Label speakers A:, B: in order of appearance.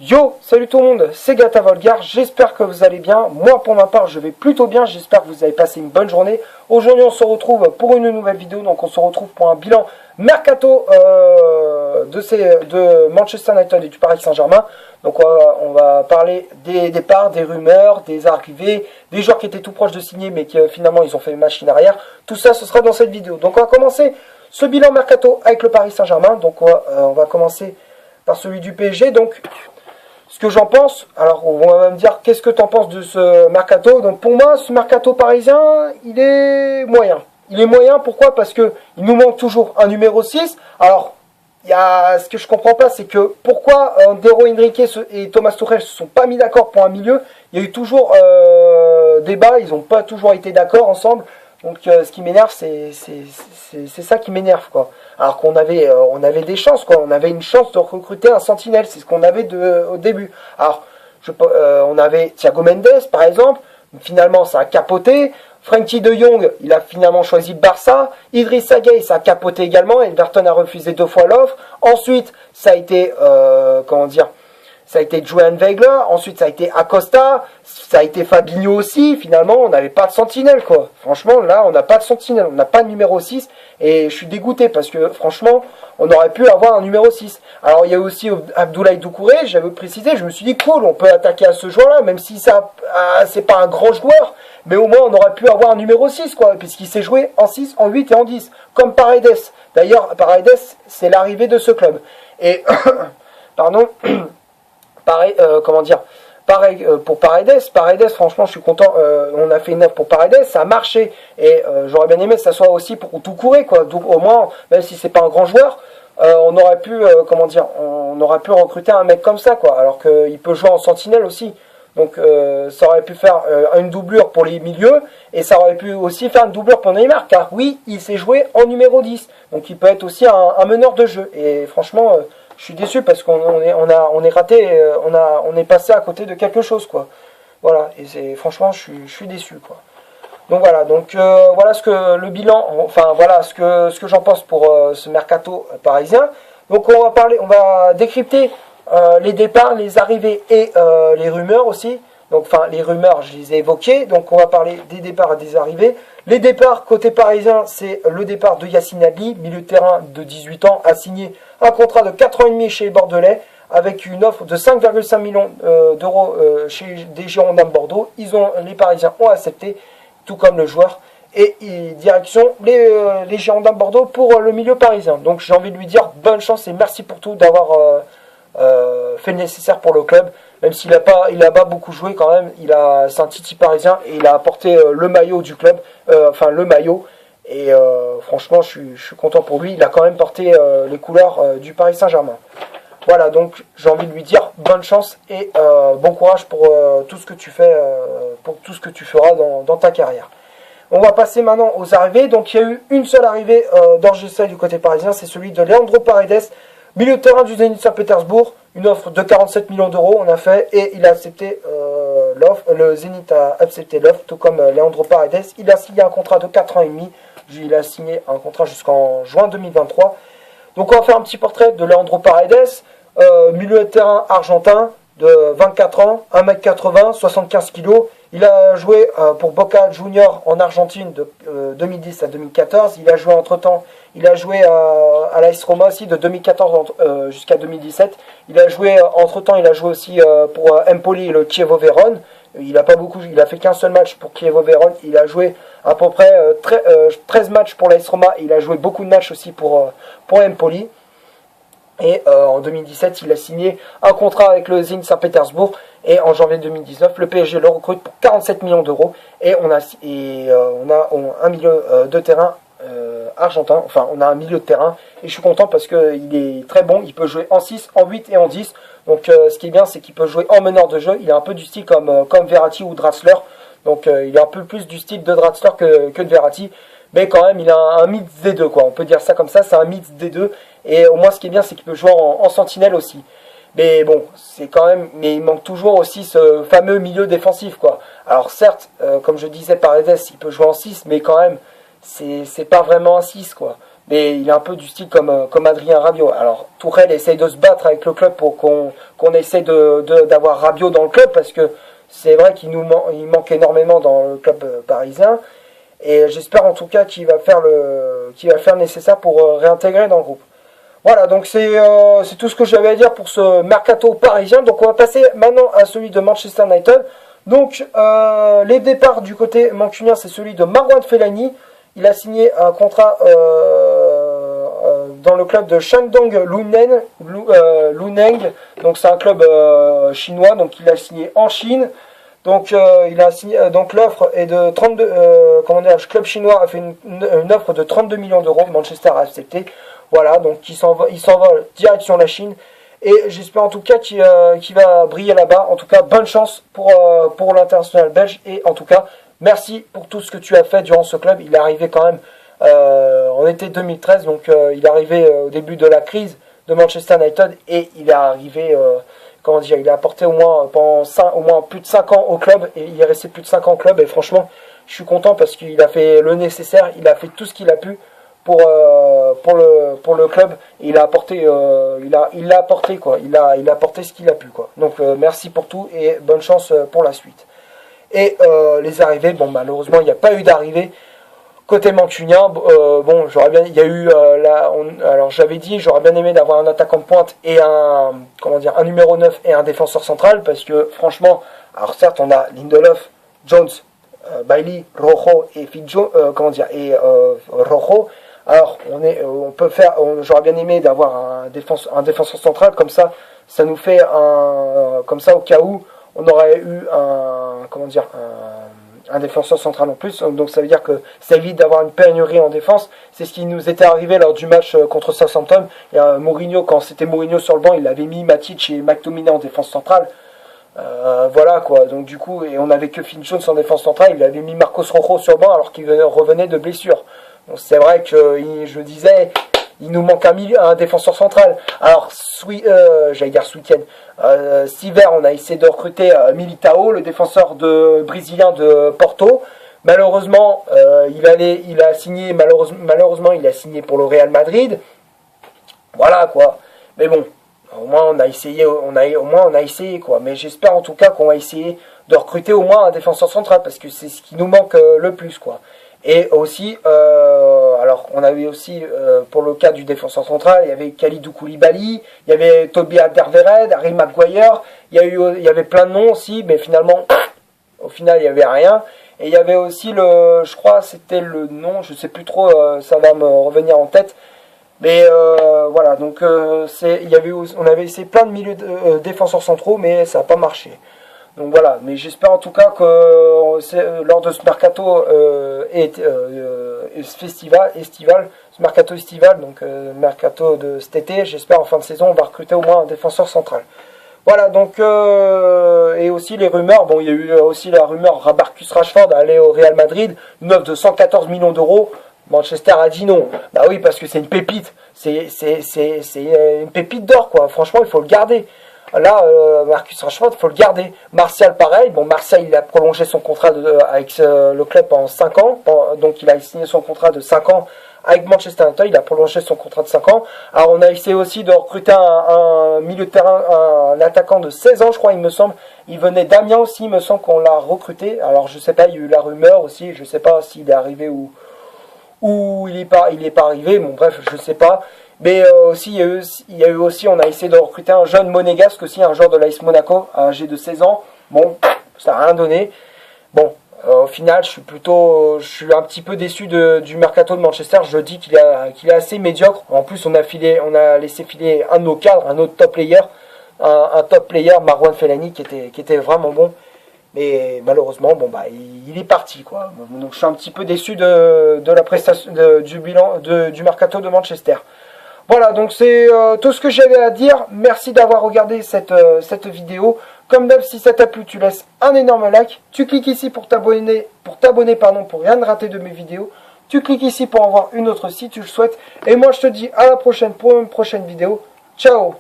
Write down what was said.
A: Yo, salut tout le monde, c'est Gata Volgar, j'espère que vous allez bien. Moi pour ma part je vais plutôt bien, j'espère que vous avez passé une bonne journée. Aujourd'hui on se retrouve pour une nouvelle vidéo, donc on se retrouve pour un bilan mercato de Manchester United et du Paris Saint-Germain. Donc on va parler des départs, des rumeurs, des arrivées, des joueurs qui étaient tout proches de signer mais qui finalement ils ont fait une machine arrière. Tout ça ce sera dans cette vidéo. Donc on va commencer ce bilan mercato avec le Paris Saint-Germain. Donc on va commencer par celui du PSG. Donc ce que j'en pense, alors on va me dire qu'est-ce que tu en penses de ce mercato. Donc pour moi ce mercato parisien il est moyen. Il est moyen, pourquoi? Parce que il nous manque toujours un numéro 6. Alors il y a ce que je comprends pas, c'est que pourquoi Andero Henrique et Thomas Tuchel se sont pas mis d'accord pour un milieu. Il y a eu toujours débat, ils n'ont pas toujours été d'accord ensemble. Donc ce qui m'énerve, c'est ça qui m'énerve, quoi. Alors qu'on avait on avait des chances, quoi. On avait une chance de recruter un sentinelle, c'est ce qu'on avait au début. Alors on avait Thiago Mendes par exemple, finalement ça a capoté. Frenkie de Jong, il a finalement choisi le Barça. Idrissa Gueye, ça a capoté également. Everton a refusé 2 fois l'offre. Ensuite, ça a été ça a été Julian Weigler, ensuite ça a été Acosta, ça a été Fabinho aussi. Finalement, on n'avait pas de sentinelle, quoi. Franchement, là, on n'a pas de sentinelle, on n'a pas de numéro 6. Et je suis dégoûté parce que, franchement, on aurait pu avoir un numéro 6. Alors, il y a aussi Abdoulaye Doucouré, j'avais précisé, je me suis dit, cool, on peut attaquer à ce joueur-là, même si ça, c'est pas un grand joueur. Mais au moins, on aurait pu avoir un numéro 6, quoi, puisqu'il s'est joué en 6, en 8 et en 10, comme Paredes. D'ailleurs, Paredes, c'est l'arrivée de ce club. Et, pardon... Pareil, pour Paredes, franchement, je suis content. On a fait une offre pour Paredes, ça a marché. Et j'aurais bien aimé que ça soit aussi pour Doucouré, quoi. Donc, au moins, même si c'est pas un grand joueur, on aurait pu, on aurait pu recruter un mec comme ça, quoi. Alors qu'il peut jouer en sentinelle aussi. Donc, ça aurait pu faire une doublure pour les milieux. Et ça aurait pu aussi faire une doublure pour Neymar. Car oui, il s'est joué en numéro 10. Donc, il peut être aussi un meneur de jeu. Et franchement... je suis déçu parce qu'on est raté, on est passé à côté de quelque chose, quoi. Voilà, et franchement je suis déçu, quoi. Donc voilà, voilà ce que le bilan, enfin voilà ce que j'en pense pour ce mercato parisien. Donc on va décrypter les départs, les arrivées et les rumeurs aussi. Donc enfin les rumeurs, je les ai évoquées. Donc on va parler des départs et des arrivées. Les départs côté parisien, c'est le départ de Yacine Adli, milieu de terrain de 18 ans, a signé un contrat de 4 ans et demi chez les Bordelais avec une offre de 5,5 millions d'euros chez des Girondins de Bordeaux. Les Parisiens ont accepté, tout comme le joueur. Et direction les Girondins de Bordeaux pour le milieu parisien. Donc j'ai envie de lui dire bonne chance et merci pour tout d'avoir fait le nécessaire pour le club. Même s'il a pas beaucoup joué quand même, c'est un titi parisien et il a apporté le maillot du club, le maillot. Et franchement, je suis content pour lui. Il a quand même porté les couleurs du Paris Saint-Germain. Voilà, donc j'ai envie de lui dire bonne chance et bon courage pour tout ce que tu fais, pour tout ce que tu feras dans ta carrière. On va passer maintenant aux arrivées. Donc il y a eu une seule arrivée d'enregistrée du côté parisien, c'est celui de Leandro Paredes, milieu de terrain du Zénith Saint-Pétersbourg. Une offre de 47 millions d'euros, on a fait, et il a accepté l'offre. Le Zénith a accepté l'offre, tout comme Leandro Paredes. Il a signé un contrat de 4 ans et demi. Il a signé un contrat jusqu'en juin 2023. Donc on va faire un petit portrait de Leandro Paredes, milieu de terrain argentin de 24 ans, 1m80, 75 kg. Il a joué pour Boca Juniors en Argentine de 2010 à 2014. Il a joué entre-temps, il a joué à l'AS Roma aussi de 2014 jusqu'à 2017. Il a joué entre-temps, il a joué aussi pour Empoli et le Chievo Vérone. Il a pas beaucoup, il a fait qu'un seul match pour Chievo Vérone. Il a joué à peu près 13 matchs pour l'AS Roma. Il a joué beaucoup de matchs aussi pour Empoli. Et en 2017, il a signé un contrat avec le Zénith Saint-Pétersbourg. Et en janvier 2019, le PSG le recrute pour 47 millions d'euros. Et on a un milieu de terrain argentin. Enfin, on a un milieu de terrain. Et je suis content parce qu'il est très bon. Il peut jouer en 6, en 8 et en 10. Donc ce qui est bien, c'est qu'il peut jouer en meneur de jeu. Il a un peu du style comme Verratti ou Draxler. Donc il est un peu plus du style de Draxler que de Verratti. Mais quand même, il a un mix des deux, quoi. On peut dire ça comme ça, c'est un mix des deux. Et au moins, ce qui est bien, c'est qu'il peut jouer en sentinelle aussi. Mais bon, c'est quand même... Mais il manque toujours aussi ce fameux milieu défensif, quoi. Alors certes, comme je disais, Paredes, il peut jouer en 6, mais quand même, c'est pas vraiment un 6, quoi. mais il est un peu du style comme Adrien Rabiot. Alors Tourelle essaye de se battre avec le club pour qu'on essaye d'avoir Rabiot dans le club, parce que c'est vrai qu'il il manque énormément dans le club parisien. Et j'espère en tout cas qu'il va faire le nécessaire pour réintégrer dans le groupe. Voilà, donc c'est tout ce que j'avais à dire pour ce mercato parisien. Donc on va passer maintenant à celui de Manchester United. Donc les départs du côté mancunien, c'est celui de Marouane Fellaini. Il a signé un contrat dans le club de Shandong Luneng. Donc c'est un club chinois, donc il a signé en Chine. Donc il a signé, donc l'offre est de 32 le club chinois a fait une offre de 32 millions d'euros. Manchester a accepté. Voilà, donc il s'envole direction la Chine. Et j'espère en tout cas qu'il va briller là-bas. En tout cas, bonne chance pour l'international belge. Et en tout cas, merci pour tout ce que tu as fait durant ce club. Il est arrivé quand même en été 2013. Donc il est arrivé au début de la crise de Manchester United. Et il est arrivé, il a apporté au moins plus de 5 ans au club. Et il est resté plus de 5 ans au club. Et franchement, je suis content parce qu'il a fait le nécessaire. Il a fait tout ce qu'il a pu pour le club. Il a apporté il a apporté quoi, il a apporté ce qu'il a pu quoi. Donc merci pour tout et bonne chance pour la suite. Et les arrivées, bon malheureusement il n'y a pas eu d'arrivée côté mancunien. Bon, j'aurais bien, il y a eu alors j'avais dit j'aurais bien aimé d'avoir un attaquant de pointe et un numéro 9 et un défenseur central, parce que franchement, alors certes on a Lindelof, Jones, Bailey, Rojo et Rojo. Alors j'aurais bien aimé d'avoir un défenseur central, comme ça nous fait comme ça au cas où on aurait eu un défenseur central en plus. Donc ça veut dire que ça évite d'avoir une pénurie en défense. C'est ce qui nous était arrivé lors du match contre Southampton. Et Mourinho, quand c'était Mourinho sur le banc, il avait mis Matic et McTominay en défense centrale. Voilà quoi, donc du coup, et on avait que Phil Jones en défense centrale. Il avait mis Marcos Rojo sur le banc alors qu'il revenait de blessure. Donc c'est vrai que je disais, il nous manque un défenseur central. Alors j'allais dire ce week-end, cet hiver on a essayé de recruter Militao, le défenseur brésilien de Porto. Malheureusement il a signé pour le Real Madrid. Voilà quoi, mais bon, au moins on a essayé quoi. Mais j'espère en tout cas qu'on va essayer de recruter au moins un défenseur central, parce que c'est ce qui nous manque le plus quoi. Et aussi, alors on avait aussi, pour le cas du défenseur central, il y avait Kalidou Koulibaly, il y avait Toby Alderweireld, Harry Maguire, il y avait plein de noms aussi, mais finalement, au final il n'y avait rien. Et il y avait aussi je crois c'était le nom, je sais plus trop, ça va me revenir en tête. Mais voilà, donc on avait essayé plein de défenseurs centraux, mais ça n'a pas marché. Donc voilà, mais j'espère en tout cas que lors de ce mercato mercato estival, donc mercato de cet été, j'espère en fin de saison on va recruter au moins un défenseur central. Voilà, donc et aussi les rumeurs, bon il y a eu aussi la rumeur Marcus Rashford aller au Real Madrid, une offre de 114 millions d'euros. Manchester a dit non. Bah oui, parce que c'est une pépite, c'est une pépite d'or quoi. Franchement, il faut le garder. Là, Marcus Rashford, il faut le garder. Martial, pareil. Bon, Martial, il a prolongé son contrat avec le club en 5 ans. Donc, il a signé son contrat de 5 ans avec Manchester United. Il a prolongé son contrat de 5 ans. Alors, on a essayé aussi de recruter un milieu de terrain, un attaquant de 16 ans, je crois, il me semble. Il venait d'Amiens aussi, il me semble qu'on l'a recruté. Alors, je sais pas, il y a eu la rumeur aussi. Je sais pas s'il est arrivé ou il est pas arrivé. Bon, bref, je sais pas. Mais aussi, il y a eu aussi, on a essayé de recruter un jeune monégasque aussi, un joueur de l'AS Monaco, âgé de 16 ans. Bon, ça n'a rien donné. Bon, au final, je suis un petit peu déçu du mercato de Manchester. Je dis qu'il est assez médiocre. En plus, on a laissé filer un de nos cadres, un autre top player, un top player, Marouane Fellaini, qui était vraiment bon. Mais malheureusement, bon bah, il est parti quoi. Donc je suis un petit peu déçu de la prestation du bilan du mercato de Manchester. Voilà, donc c'est tout ce que j'avais à dire. Merci d'avoir regardé cette vidéo. Comme d'hab, si ça t'a plu, tu laisses un énorme like. Tu cliques ici pour t'abonner, pour rien rater de mes vidéos. Tu cliques ici pour en voir une autre si tu le souhaites. Et moi, je te dis à la prochaine pour une prochaine vidéo. Ciao!